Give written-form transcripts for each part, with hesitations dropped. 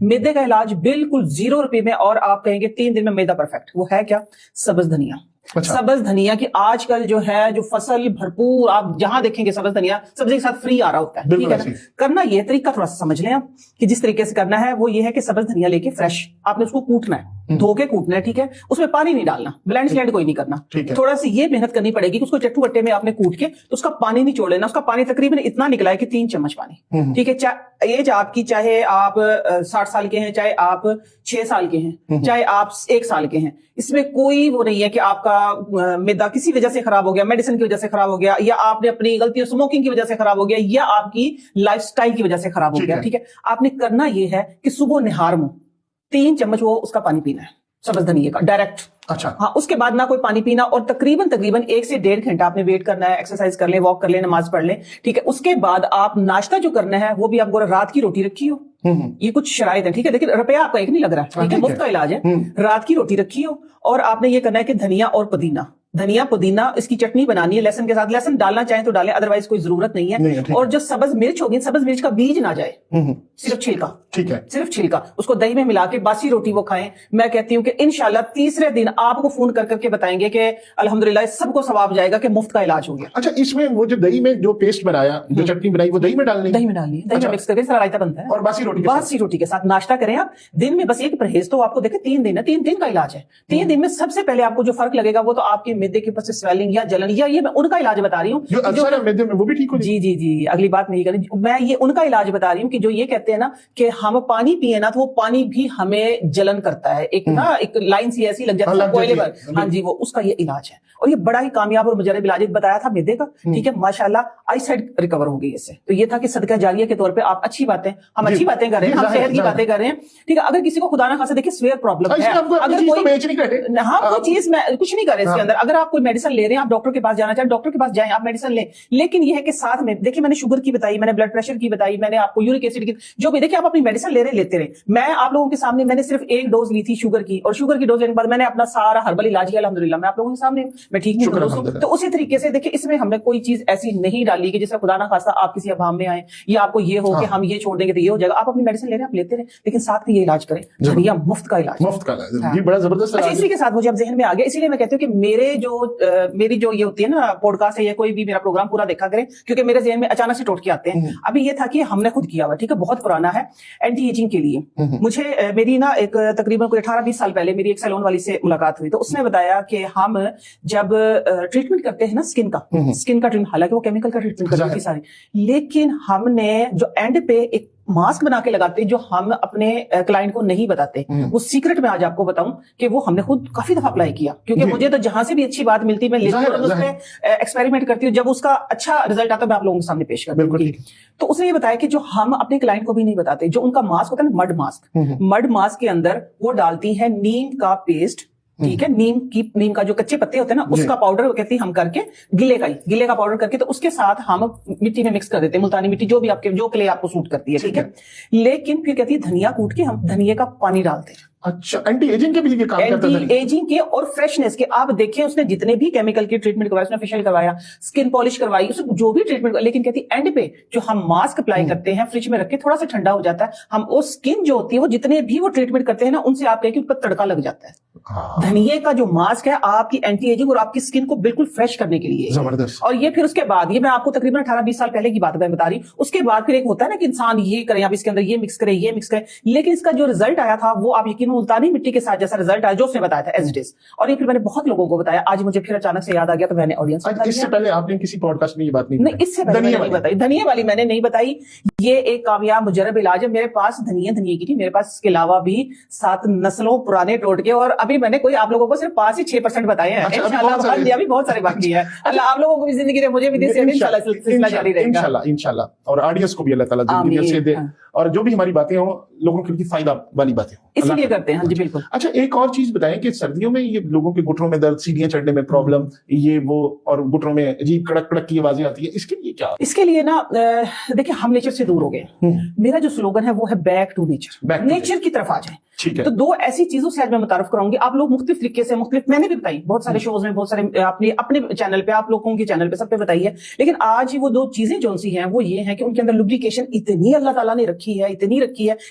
मैदे का इलाज बिल्कुल 0 रुपए में, और आप कहेंगे 3 दिन में मैदा परफेक्ट। वो है क्या? सब्ज धनिया। अच्छा। सब्ज धनिया की आजकल जो है जो फसल भरपूर, आप जहां देखेंगे सब्ज धनिया सब्जी के साथ फ्री आ रहा होता है, ठीक है ना। करना ये तरीका थोड़ा सा समझ लें आप, कि जिस तरीके से करना है वो ये है कि सब्ज धनिया लेके फ्रेश आपने उसको कूटना है, धो के कूटना है, ठीक है। उसमें पानी नहीं डालना, ब्लेंड स्लेंड कोई नहीं करना। थोड़ा सी ये मेहनत करनी पड़ेगी कि उसको चट्टू बट्टे में आपने कूट के तो उसका पानी नहीं छोड़ लेना। उसका पानी तकरीबन इतना निकला है कि 3 चम्मच पानी, ठीक है। एज आपकी, चाहे आप 60 साल के हैं, चाहे आप 6 साल के हैं, चाहे आप 1 साल के हैं, इसमें कोई वो नहीं है कि आपका मैदा किसी वजह से खराब हो गया, मेडिसिन की वजह से खराब हो गया, या आपने अपनी गलती स्मोकिंग की वजह से खराब हो गया, या आपकी लाइफस्टाइल की वजह से खराब हो गया, ठीक है। आपने करना ये है कि सुबह निहार मुंह 3 चम्मच वो उसका पानी पीना है, सब्ज धनिये का डायरेक्ट। अच्छा। हाँ, उसके बाद ना कोई पानी पीना, और तकरीबन 1 से 1.5 घंटा आपने वेट करना है, एक्सरसाइज कर ले, वॉक कर ले, नमाज पढ़ ले, ठीक है। उसके बाद आप नाश्ता जो करना है वो भी आप रात की रोटी रखी हो, ये कुछ शराइत है, ठीक है। देखिए रुपया आपका एक नहीं लग रहा है, ठीक है, मुफ्त का इलाज है। रात की रोटी रखी हो, और आपने ये करना है कि धनिया और पुदीना, धनिया पुदीना इसकी चटनी बनानी है लहसुन के साथ। लहसुन डालना चाहें तो डालें, अदरवाइज कोई जरूरत नहीं है। और जो सब्ज मिर्च होगी, सब्ज मिर्च का बीज ना जाए, सिर्फ छिलका, ठीक है, सिर्फ छिलका, उसको दही में मिला के बासी रोटी वो खाएं। मैं कहती हूँ कि इंशाल्लाह तीसरे दिन आपको फोन कर करके बताएंगे कि अल्हम्दुलिल्लाह सबको सवाब जाएगा कि मुफ्त का इलाज हो गया। अच्छा, इसमें वो जो दही में जो पेस्ट बनाया, जो चटनी बनाई, वो दही में डालनी, दही में डालनी, दही में मिक्स करके सारा रायता बनता है। और बासी रोटी के साथ नाश्ता करें आप। दिन में बस एक परहेज, तो आपको देखें 3 दिन है, 3 दिन का इलाज है। 3 दिन में सबसे पहले आपको जो फर्क लगेगा वो तो आपके मैदे के ऊपर से स्वेलिंग या जलन, या ये मैं उनका इलाज बता रही हूँ जो अल्सर है मैदे में, वो भी ठीक हो जाए। जी जी जी, अगली बात नहीं करनी, मैं ये उनका इलाज बता रही हूँ कि जो ये कहते हैं ना कि हम पानी पिए ना तो वो पानी भी हमें जलन करता है, एक ना एक लाइन सी ऐसी लग जाती है कोयले पर, हाँ जी, वो उसका ये इलाज है। और ये बड़ा ही कामयाब और मुजरब इलाज बताया था मैदे का, ठीक है। माशाल्लाह आई साइड रिकवर हो गई इससे। तो ये था कि सदका जारिया के तौर पे आप अच्छी बातें, हम अच्छी बातें कर रहे हैं, हम सेहत की बातें कर रहे हैं, ठीक है। अगर किसी को खुदा ना खासा देखिए स्वेयर प्रॉब्लम है, अगर कोई हाँ कोई चीज में कुछ नहीं कर रहे इसके अंदर, अगर आप कोई मेडिसिन ले रहे हैं, आप डॉक्टर के पास जाना चाहे डॉक्टर के पास जाएं, आप मेडिसिन लें। लेकिन ये है कि साथ में देखिए, मैंने शुगर की बताई, मैंने ब्लड प्रेशर की बताई, मैंने आपको यूरिक एसिड की, जो भी देखिए आप अपनी मेडिसिन ले रहे लेते रहे। मैं आप लोगों के सामने मैंने सिर्फ 1 डोज ली थी शुगर की, और शुगर की डोज लेने के बाद मैंने अपना सारा हर्बल इलाज किया अल्हम्दुलिल्लाह। मैं आप लोगों के सामने मैं ठीक हूं। तो उसी तरीके से देखिए, इसमें हमने कोई चीज ऐसी नहीं डाली कि जिससे खुदा ना खासा आप किसी अभाव में आए, या आपको ये हो कि हम ये छोड़ देंगे तो ये हो जाएगा। आप अपनी मेडिसिन ले रहे हैं, आप लेते रहे, लेकिन साथ में ये इलाज करें, धनिया मुफ्त का इलाज, मुफ्त का इलाज। ये बड़ा जबरदस्त है। इसी के साथ मुझे अब ज़हन में आ गया, इसीलिए मैं कहती हूँ कि मेरी जो ये होती है ना पॉडकास्ट है, या कोई भी मेरा प्रोग्राम पूरा देखा करें, क्योंकि मेरे ज़हन में अचानक से टोटके आते हैं। अभी ये था कि हमने खुद किया हुआ, ठीक है, बहुत पुराना है, एंटी एजिंग के लिए। मुझे मेरी ना एक तकरीबन कोई 18-20 साल पहले मेरी एक सैलून वाली से मुलाकात हुई, तो उसने बताया कि हम जब ट्रीटमेंट करते हैं ना स्किन का ट्रीटमेंट, हालांकि वो केमिकल का ट्रीटमेंट करते हैं सारे, लेकिन हमने जो एंड पे एक मास्क बना के लगाते, जो हम अपने क्लाइंट को नहीं बताते, वो सीक्रेट में आज आपको बताऊं कि वो हमने खुद काफी दफा अप्लाई किया, क्योंकि मुझे तो जहां से भी अच्छी बात मिलती मैं लेती हूं, उस पे एक्सपेरिमेंट करती हूं, जब उसका अच्छा रिजल्ट आता है मैं आप लोगों के सामने पेश करती हूं। तो उसने ये बताया कि जो हम अपने क्लाइंट को भी नहीं बताते, जो उनका मास्क होता है ना, मड मास्क के अंदर वो डालती है नीम का पेस्ट, ठीक है, नीम का जो कच्चे पत्ते होते हैं ना, उसका पाउडर वो कहती है हम करके, गिले का पाउडर करके, तो उसके साथ हम मिट्टी में मिक्स कर देते हैं, मुल्तानी मिट्टी, जो भी आपके जो क्ले आपको सूट करती है, ठीक है। लेकिन फिर कहती है धनिया कूट के हम धनिये का पानी डालते हैं। अच्छा, एंटी एजिंग के भी ये काम करता है, एंटी एजिंग के और फ्रेशनेस के। आप देखें उसने जितने भी केमिकल की ट्रीटमेंट करवाया, उसने फेशियल करवाया, स्किन पॉलिश करवाई, उसने जो भी ट्रीटमेंट, लेकिन कहती एंड पे जो हम मास्क अप्लाई करते हैं, फ्रिज में रख के थोड़ा सा ठंडा हो जाता है, हम वो स्किन जो होती है, वो जितने भी वो ट्रीटमेंट करते हैं ना, उनसे आप कहें कि उन पर तड़का लग जाता है। धनिये का जो मास्क है आपकी एंटी एजिंग और आपकी स्किन को बिल्कुल फ्रेश करने के लिए जबरदस्त। और ये फिर उसके बाद, ये मैं आपको तकरीबन 18-20 साल पहले की बात मैं बता रही, उसके बाद फिर एक होता है ना कि इंसान ये करें, आप इसके अंदर ये मिक्स करें, लेकिन इसका जो रिजल्ट आया था वो आप यकीन, मुल्तानी मिट्टी के साथ जैसा रिजल्ट आया जो उसने बताया था एज इट इज। और ये फिर मैंने बहुत लोगों को बताया, आज मुझे फिर अचानक से याद आ गया तो मैंने ऑडियंस को, इससे पहले आपने किसी पॉडकास्ट में ये बात नहीं इससे पहले नहीं बताई, धनिया वाली मैंने नहीं बताई। ये एक कामयाब मुजरब इलाज है। मेरे पास धनिया की थी, मेरे पास इसके अलावा भी 7 नस्लों पुराने टोटके, और अभी मैंने कोई आप लोगों को सिर्फ 5 से 6% बताए हैं। इंशाल्लाह अभी बहुत सारे बाकी है। अल्लाह आप लोगों को भी जिंदगी दे, मुझे भी दे, सिलसिला जारी रहेगा इंशाल्लाह। और ऑडियंस को भी अल्लाह ताला जिंदगी से दे, और जो भी हमारी बातें हो लोगों के लिए फायदा वाली बातें हो, इसलिए करते हैं। हाँ जी बिल्कुल। अच्छा, एक और चीज बताएं कि सर्दियों में ये लोगों के घुटनों में दर्द, सीढ़ियां चढ़ने में प्रॉब्लम, ये वो, और घुटनों में अजीब कड़क कड़क की आवाजें आती है, इसके लिए क्या? इसके लिए ना देखिए, हम नेचर से दूर हो गए। मेरा जो स्लोगन है वो है बैक टू नेचर, नेचर की तरफ आ जाए। ٹھیک ہے. تو دو ایسی چیزوں سے آج میں متعارف کراؤں گی. آپ لوگ مختلف طریقے سے میں نے بھی بتائی بہت سارے شوز میں, بہت سارے اپنے چینل پہ, آپ لوگوں کے چینل پہ, سب پہ بتائی ہے. لیکن آج وہ دو چیزیں جو سی ہیں وہ یہ ہیں کہ ان کے اندر لوبریکیشن اتنی اللہ تعالیٰ نے رکھی ہے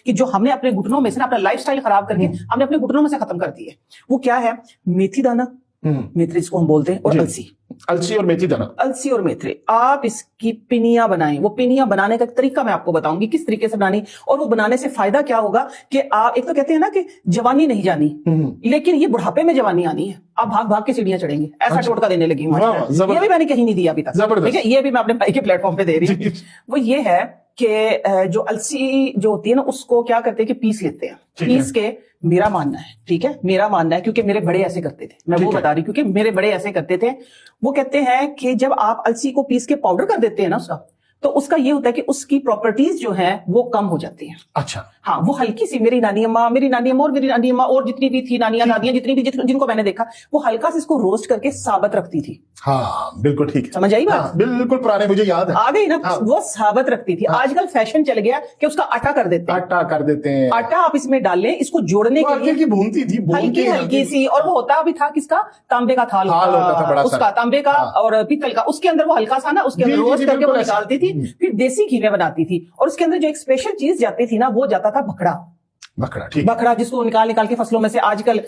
کہ جو ہم نے اپنے گھٹنوں میں سے اپنا لائف سٹائل خراب کر کے ہم نے اپنے گھٹنوں میں سے ختم کر دی ہے. وہ کیا ہے؟ میتھی دانا, میتھری اس کو ہم بولتے ہیں, اور السی اور میتھی دانا. السی اور میتھری. آپ اس کی پنیاں بنائیں. وہ پنیاں بنانے کا طریقہ میں آپ کو بتاؤں گی کس طریقے سے بنانی, اور وہ بنانے سے فائدہ کیا ہوگا کہ آپ ایک تو کہتے ہیں نا کہ جوانی نہیں جانی, لیکن یہ بڑھاپے میں جوانی آنی ہے. آپ بھاگ بھاگ کے سیڑھیاں چڑھیں گے, ایسا ٹوٹکا دینے لگی ہوں. یہ بھی میں نے کہیں نہیں دیا ابھی تک, ٹھیک ہے, یہ بھی میں اپنے بھائی کے پلیٹ فارم پہ دے رہی ہوں. وہ یہ ہے کہ جو السی جو ہوتی ہے نا اس کو کیا کرتے ہیں کہ پیس لیتے ہیں. پیس کے میرا ماننا ہے, ٹھیک ہے, میرا ماننا ہے کیونکہ میرے بڑے ایسے کرتے تھے, میں وہ بتا رہی ہوں کیونکہ میرے بڑے ایسے کرتے تھے. وہ کہتے ہیں کہ جب آپ السی کو پیس کے پاؤڈر کر دیتے ہیں نا اس کا, تو اس کا یہ ہوتا ہے کہ اس کی پراپرٹیز جو ہیں وہ کم ہو جاتی ہیں. اچھا. ہاں, وہ ہلکی سی میری نانی اماں اور جتنی بھی تھی نانیاں دادیاں جتنی بھی جن کو میں نے دیکھا, وہ ہلکا سے اس کو روسٹ کر کے ثابت رکھتی تھی. ہاں بالکل ٹھیک ہے, سمجھ آئی بات؟ بالکل پرانے مجھے یاد ہے, آ گئی نا. وہ ثابت رکھتی تھی. آج کل فیشن چل گیا کہ اس کا آٹا کر دیتے ہیں. آٹا کر دیتے ہیں. آٹا آپ اس میں ڈال لیں, اس کو جوڑنے کے لیے بھونتی تھی ہلکی سی, اور وہ ہوتا بھی تھا کس کا, تانبے کا تھال ہوتا تھا, اس کا تانبے کا اور پیتل کا. اس کے اندر وہ ہلکا سا نا اس کے اندر روسٹ کر کے وہ نکالتی تھی, پھر دیسی گھی میں بناتی تھی. اور اس کے اندر جو ایک اسپیشل چیز جاتی تھی نا وہ جاتا تھا بکڑا, بکڑا جس کو نکال کے فصلوں میں سے آج کل